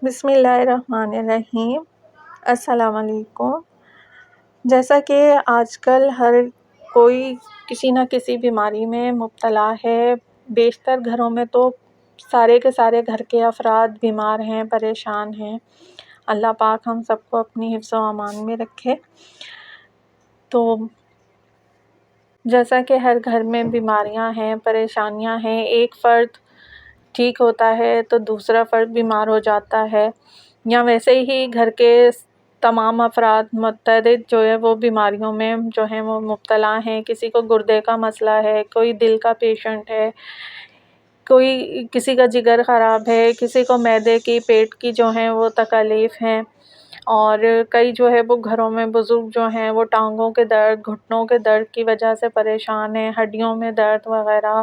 بسم اللہ الرحمن الرحیم۔ السلام علیکم۔ جیسا کہ آج کل ہر کوئی کسی نہ کسی بیماری میں مبتلا ہے، بیشتر گھروں میں تو سارے کے سارے گھر کے افراد بیمار ہیں، پریشان ہیں۔ اللہ پاک ہم سب کو اپنی حفظ و امان میں رکھے۔ تو جیسا کہ ہر گھر میں بیماریاں ہیں، پریشانیاں ہیں، ایک فرد ٹھیک ہوتا ہے تو دوسرا فرد بیمار ہو جاتا ہے، یا ویسے ہی گھر کے تمام افراد متعدد جو ہے وہ بیماریوں میں جو ہیں وہ مبتلا ہیں۔ کسی کو گردے کا مسئلہ ہے، کوئی دل کا پیشنٹ ہے، کوئی کسی کا جگر خراب ہے، کسی کو معدے کی، پیٹ کی جو ہیں وہ تکالیف ہیں، اور کئی جو ہے وہ گھروں میں بزرگ جو ہیں وہ ٹانگوں کے درد، گھٹنوں کے درد کی وجہ سے پریشان ہیں، ہڈیوں میں درد وغیرہ۔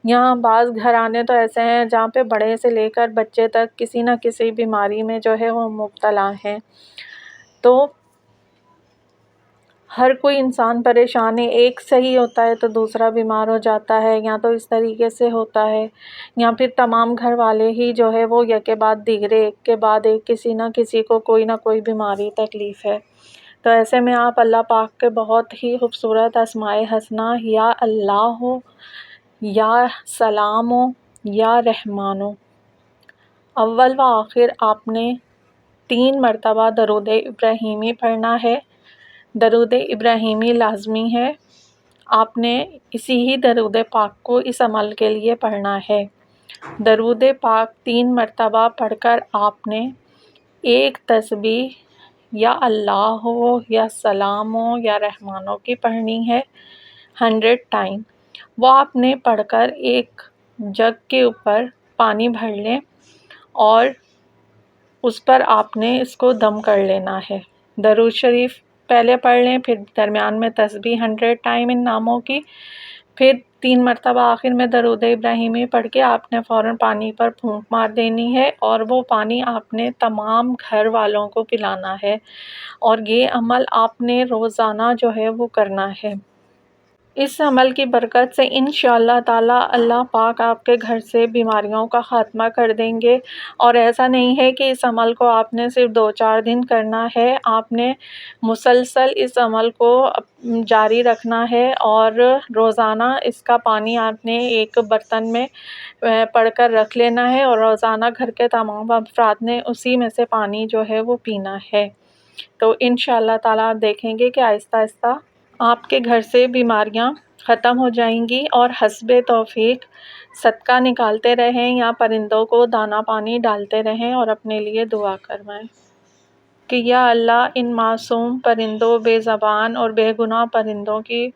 یہاں بعض گھرانے تو ایسے ہیں جہاں پہ بڑے سے لے کر بچے تک کسی نہ کسی بیماری میں جو ہے وہ مبتلا ہیں۔ تو ہر کوئی انسان پریشان ہے، ایک صحیح ہوتا ہے تو دوسرا بیمار ہو جاتا ہے، یا تو اس طریقے سے ہوتا ہے، یا پھر تمام گھر والے ہی جو ہے وہ یک کے بعد دیگرے، ایک کے بعد ایک کسی نہ کسی کو کوئی نہ کوئی بیماری تکلیف ہے۔ تو ایسے میں آپ اللہ پاک کے بہت ہی خوبصورت اسماء حسنہ یا اللہ ہو، یا سلام ہو، یا رحمان ہو، اول و آخر آپ نے 3 مرتبہ درود ابراہیمی پڑھنا ہے۔ درود ابراہیمی لازمی ہے، آپ نے اسی ہی درود پاک کو اس عمل کے لیے پڑھنا ہے۔ درود پاک 3 مرتبہ پڑھ کر آپ نے ایک تسبیح یا اللہ ہو، یا سلام ہو، یا رحمان ہو کی پڑھنی ہے 100 ٹائم۔ وہ آپ نے پڑھ کر ایک جگ کے اوپر پانی بھر لیں، اور اس پر آپ نے اس کو دم کر لینا ہے۔ درود شریف پہلے پڑھ لیں، پھر درمیان میں تسبیح 100 ٹائم ان ناموں کی، پھر 3 مرتبہ آخر میں درود ابراہیمی پڑھ کے آپ نے فوراً پانی پر پھونک مار دینی ہے، اور وہ پانی آپ نے تمام گھر والوں کو پلانا ہے، اور یہ عمل آپ نے روزانہ جو ہے وہ کرنا ہے۔ اس عمل کی برکت سے انشاءاللہ تعالی اللہ پاک آپ کے گھر سے بیماریوں کا خاتمہ کر دیں گے۔ اور ایسا نہیں ہے کہ اس عمل کو آپ نے صرف 2-4 دن کرنا ہے، آپ نے مسلسل اس عمل کو جاری رکھنا ہے، اور روزانہ اس کا پانی آپ نے ایک برتن میں پڑھ کر رکھ لینا ہے، اور روزانہ گھر کے تمام افراد نے اسی میں سے پانی جو ہے وہ پینا ہے۔ تو انشاءاللہ تعالی آپ دیکھیں گے کہ آہستہ آہستہ آپ کے گھر سے بیماریاں ختم ہو جائیں گی، اور حسب توفیق صدقہ نکالتے رہیں، یا پرندوں کو دانہ پانی ڈالتے رہیں، اور اپنے لیے دعا کروائیں کہ یا اللہ ان معصوم پرندوں، بے زبان اور بے گناہ پرندوں کی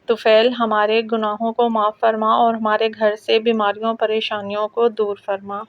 طفیل ہمارے گناہوں کو معاف فرما، اور ہمارے گھر سے بیماریوں پریشانیوں کو دور فرما۔